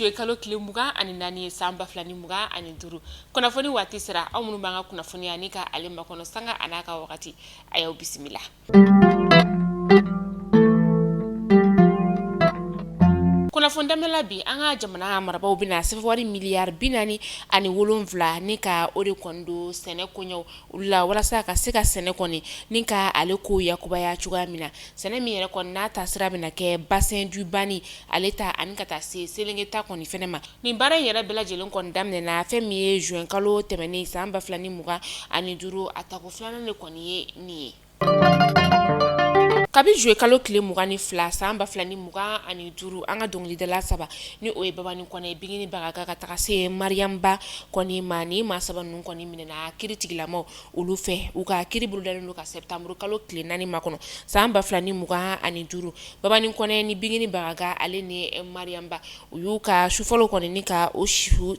joué kalo kile muga ani nani samba flani muga ani duru kunafoni wati sira aw munun banga kunafoni ani ka ale makono sanga anaka wakati ayaw bismillah. Fundamela bi anga jamana marabaw bina sefwari miliyar binani ani wolonvla nika ode kondo sene konyo ulla wala saka seka sene koni nika ale ko yakubaya chuga mina sene mi yere kon na tasira bina ke bassin du bani aleta anika ta se selengeta koni fenema ni bara yere bela jelen kon damne na femi juin kalo temeni samba flani muga ani duru atako flana ne koni ni kabi joué kalo kile mugani fla samba flani muga ani duru anga dongli de la saba ni oye baba ni kone bigini baga ka takase mariamba koni mani ma saba nun koni minena kiri tigilamo ulu fe uka kiri buludalo ka septembre kalo kile nani makono samba flani muga ani duru baba ni kone ni bigini baga ale ni mariamba uyuka shufolo koni nika oshu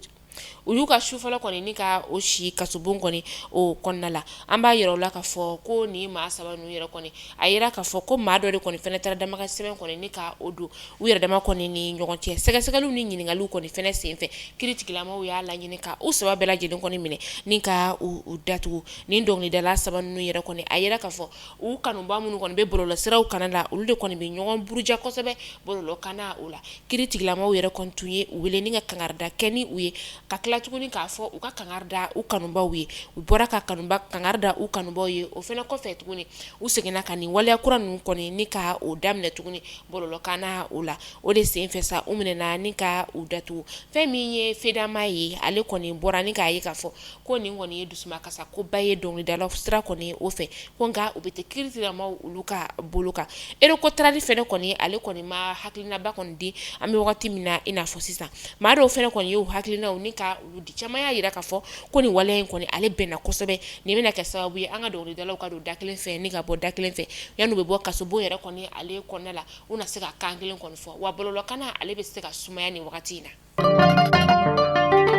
uyuka shufala koni nika oshi kasubun koni o konnala amba yero la ka fo ko ni ma saba nu yero koni ayira ka fo ko ma do de koni fenetara dama ka seben koni nika odu uyere dama koni ni nyogontie sega sega lu ni nyingalu koni fene senfe kritikila ma uya la nyinika o saba bela jedon koni mine nika u datu ni ndongni de la saba nu yero koni ayira ka fo u kanu ba munu koni be bolo sira u kanala ulude koni be nyogon buruja ko sebe bolo kana ula kritikila ma uyere kontuye uwele ninga kangarda keni uye kakla tuguni ka fo u ka kangarda u kanuba wi u bora ka kanuba kangarda u kanuba ye o fena ko fe tuguni u segena kani wala kura nu koni ni ka o damne tuguni bololo kana ula o de se fesa u minena ni ka u datu femi ye feda mai ale koni bora ni ka ye ka fo ko ni ngoni ye dusuma kasa ko baye dongli da lofstra koni o fe ko nga u bete kiritira ma uluka boluka ero ko tradi fene koni ale koni ma haklina ba koni di ami wakati mina ina fo sisa ma do fene koni yo haklina unika di chama ya yira ka fo ko ni wale koni ale bena kosobe ni mena ka sababu ye anga do dala ka do daklen fe ni ka bo daklen fe yanu be bo kasobo yere koni ale konela una seka kangelen koni fo wa bololo kana ale be seka sumaya ni wakati na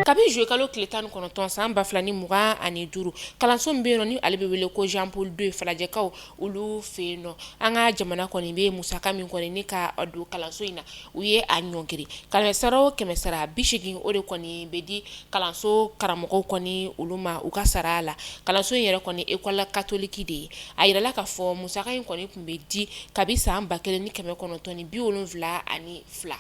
kabi joué kalo kile tan kono ton samba flani muga ani duru kalanso mbeno ni ale be wele ko Jean Paul II falaje kaw ulu feno anga jamana koni be musaka min koni ni ka adu kalanso ina uye anyongiri kalmesaro kemesara bishigi ode koni bedi kalanso karamogo koni uluma uka sarala kalanso yere koni école catholique de ayira la ka fo musaka in koni kumbe di kabi samba kele ni keme kono toni bi olonvla ani fla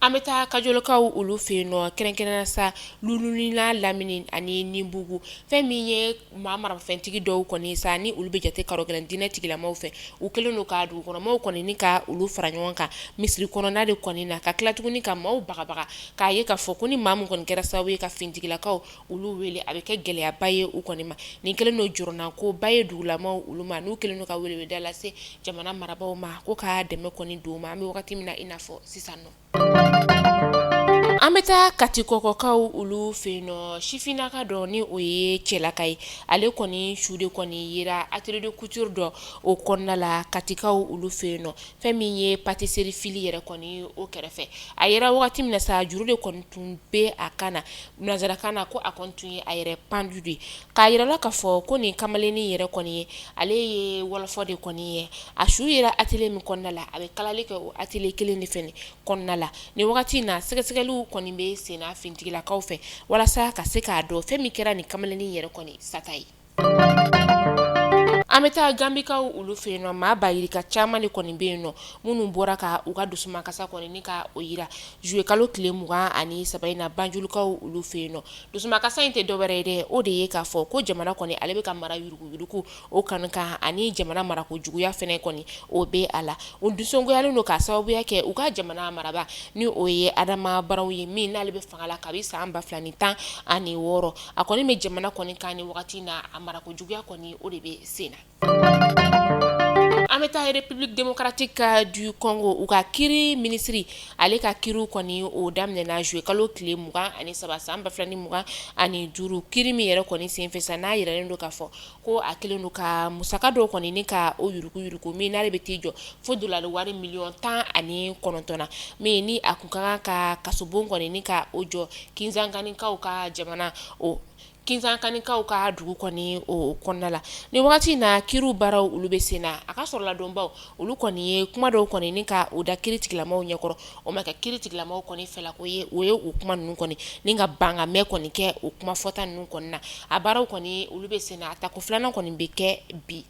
ameta kajolokaw ulu feno kerenkena sa lululina lamini ani nimbugu femi ye mamara fentigi do koni sa ni ulu be jate karogelen dinetigi la mawfe u keleno ka du kono maw koni ni ka ulu faranyonka misri kono na de koni na ka klatuguni ka maw baga ka ye ka fokuni mamu koni kera sawe ka fentigi la kaw ulu wele abeke gele ya baye u koni ma ni keleno jorona ko baye du la maw ulu ma nu keleno ka wele dala se jamana marabaw ma ko ka deme koni du ma mi wakati mina inafo sisano ameta katikoko kaw ulu feno shifina ka do ni oye chelakai ale koni shude koni yira atelier de couture do o konnala katikaw ulu feno femi ye patisserie fili yere koni o kerefe ayira wakati mina sa jurude koni tumbe akana nazara kana ko akontunye ayere pendudi ka yira la ka fo koni kamaleni yere koni ale ye wolofo de koni ye ashu yira atelier mi konnala abe kalale ke o atelier keleni fene konnala ni wakati na segesegelu koni be sena fintigila kawfe wala sa ka se ka do femi kera ni kamaleni yere koni satai ameta gambika ulu feno ma bayiri ka chama ni koni beno munu bora ka uga dusuma kasa koni ni ka oyira joué kalo kile muga ani sabaina banjuluka ulu feno dusuma kasa inte doberede o de ye ka fo ko jamana koni alebe ka mara yuruku o kanka ani jamana mara ko juguya fene koni o be ala undusongo yalo no ka sababu yake uga jamana maraba ni oye adama barawi min alebe fangala kabisa amba flani tan ani woro akoni me jamana koni kani wakati na amara ko juguya koni o de be sena ameta République démocratique du Congo uka kiri ministry ale ka kiru koni o damne na joué kalo kile muga ani saba samba flani muga ani duru kiri mi yere koni senfesa na yere ndo ka fo ko akele ndo ka musaka do koni ni ka o yuruku mi na rebetijo fo dollar wari million tan ani konontona mi ni akunkanga ka kasobon koni ni ka ojo kinzanga ni ka o ka jamana o kinsan kanikaw ka dugu kɔni o kɔnɔna la ni wagati na kiriw baaraw olu bɛ sen na a ka sɔrɔ la dɔnbaw olu kɔni ye kuma dɔw kɔni ni ka o da kiri tigilamaw ɲɛkɔrɔ o ma kɛ kiri tigilamaw kɔni fɛla ko ye o ye o kuma ninnu kɔni ni ka banga mɛ kɔni kɛ o kuma fɔta ninnu kɔni na a baaraw kɔni olu bɛ sen na a ta ko filanan kɔni bɛ kɛ bi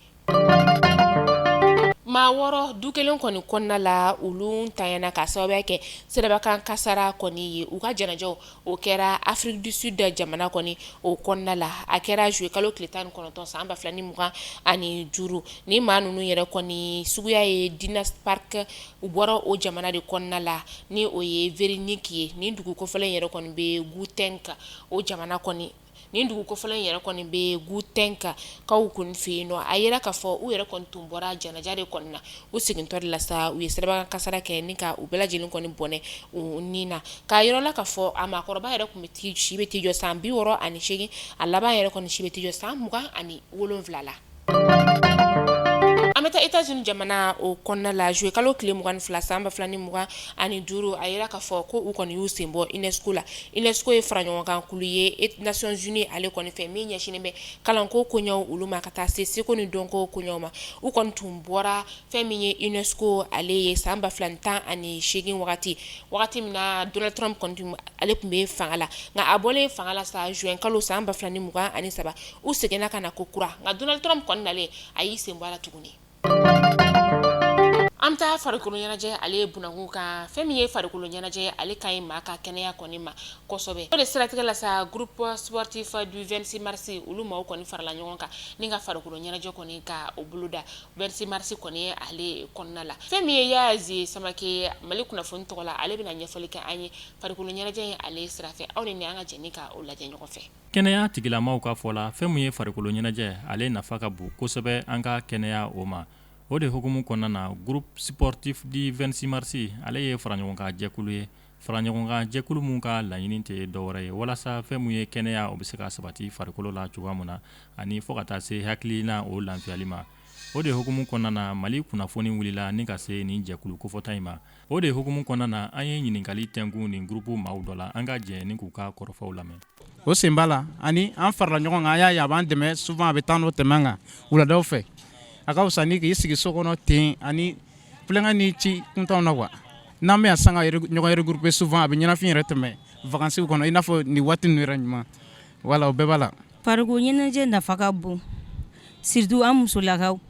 maa wɔɔrɔ du kelen kɔni kɔnɔna la olu tanyana ka sababu kɛ sirabakan kasara kɔni ye u ka jɛnɛjɛw o kɛra Afrique du Sud jamana kɔni o kɔnɔna la a kɛra juillet kalo tile 19 san 2025 ni maa ninnu yɛrɛ kɔni suguya ye Dinas Park u bɔra o jamana de kɔnɔna la ni o ye Veronique ye ni dugu kɔfɛlen yɛrɛ kɔni bɛ Gutenka o jamana kɔni nin dugu kɔfɛlen yɛrɛ kɔni bɛ Gutenka kaw kun fɛ yen nɔ a yera k'a fɔ u yɛrɛ kɔni tun bɔra janaja de kɔni na u segintɔ de la sa u ye sirabakan kasara kɛ ni ka u bɛɛ lajɛlen kɔni bɔnɛ u ni na k'a yɔrɔ la k'a fɔ a maakɔrɔba yɛrɛ tun bɛ si bɛ t'i jɔ san 68 a laban yɛrɛ kɔni si bɛ t'i jɔ san 27 la an bɛ taa États-Unis jamana o kɔnɔna la juillet kalo tile 22 san 2025 a yera k'a fɔ ko u kɔni y'u sen bɔ UNESCO la UNESCO ye faraɲɔgɔnkan kulu ye Nations Unies ale kɔni fɛ min ɲɛsinnen bɛ kalanko koɲɛw olu ma ka taa se seko ni dɔnko koɲɛw ma u kɔni tun bɔra fɛn min ye UNESCO ale ye san 2018 wagati min na Donald Trump kɔni ale tun bɛ fanga la nka a bɔlen fanga la sa juin kalo san 2023 u seginna ka na ko kura nka Donald Trump kɔni nalen a y'i sen bɔ a la tuguni an taa farikolo ɲɛnajɛ ale bunakun kan fɛn min ye farikolo ɲɛnajɛ ale ka ɲi maa ka kɛnɛya kɔni ma kosɛbɛ o de siratigɛ la sa groupe sportif du 26 mars olu maaw kɔni farala ɲɔgɔn kan ni ka farikolo ɲɛnajɛ kɔni ka o boloda 26 mars kɔni ye ale kɔnɔna la fɛn min ye Yazi Samake Mali kunnafoni tɔgɔ la ale bɛna ɲɛfɔli kɛ an ye farikolo ɲɛnajɛ ye ale sira fɛ aw ni an ka jɛni ka o lajɛ ɲɔgɔn fɛ kɛnɛya tigilamaw ka fɔ la fɛn min ye farikolo ɲɛnajɛ ale nafa ka bon kosɛbɛ an ka kɛnɛya o ma o de hukumu kɔnɔna na groupe sportif du 26 mars ale ye faraɲɔgɔnkan jɛkulu ye faraɲɔgɔnkan jɛkulu mun ka laɲini tɛ dɔwɛrɛ ye walasa fɛn mun ye kɛnɛya o bɛ se ka sabati farikolo la cogoya mun na ani fɔ ka taa se hakilina o lafiyali ma o de hukumu kɔnɔna na Mali kunnafoni wulila ni ka se nin jɛkulu kofɔta in ma o de hukumu kɔnɔna na an ye ɲininkali tɛnkun nin groupe maaw dɔ la an ka jɛ ni k'u ka kɔrɔfɔw lamɛn o sen b'a la ani an farala ɲɔgɔn kan an y'a ye a b'an dɛmɛ souvent a bɛ taa n'o tɛmɛ kan wuladaw fɛ a ka fisa ni k'i sigi so kɔnɔ ten ani kulonkɛ ni ci kuntanw na quoi n'an bɛ yan san ka ɲɔgɔn regrouper souvent a bɛ ɲɛnafin yɛrɛ tɛmɛ vacances kɔnɔ i n'a fɔ nin waati ninnu yɛrɛ ɲuman voilà o bɛɛ b'a la farikolo ɲɛnajɛ nafa ka bon surtout an musolakaw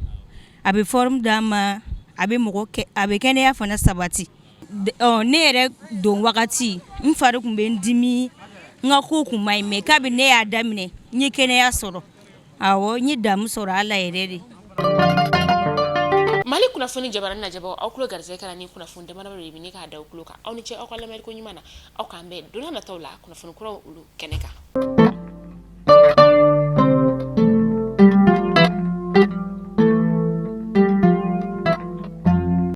a bɛ forme d'an ma a bɛ kɛnɛya fana sabati ne yɛrɛ don wagati n fari tun bɛ n dimi n ka ko kun ma ɲi mais kabini ne y'a daminɛ n ye kɛnɛya sɔrɔ awɔ n ye damu sɔrɔ ala yɛrɛ de Mali kunnafoni jabaranin na jabaw aw kulo garisɛgɛ kɛra ni kunnafoni damadɔ de bɛ ni k'a da aw kulo kan aw ni ce aw ka lamɛnni ko ɲuman na aw k'an bɛn don nataw la kunnafoni kuraw olu kɛnɛ kan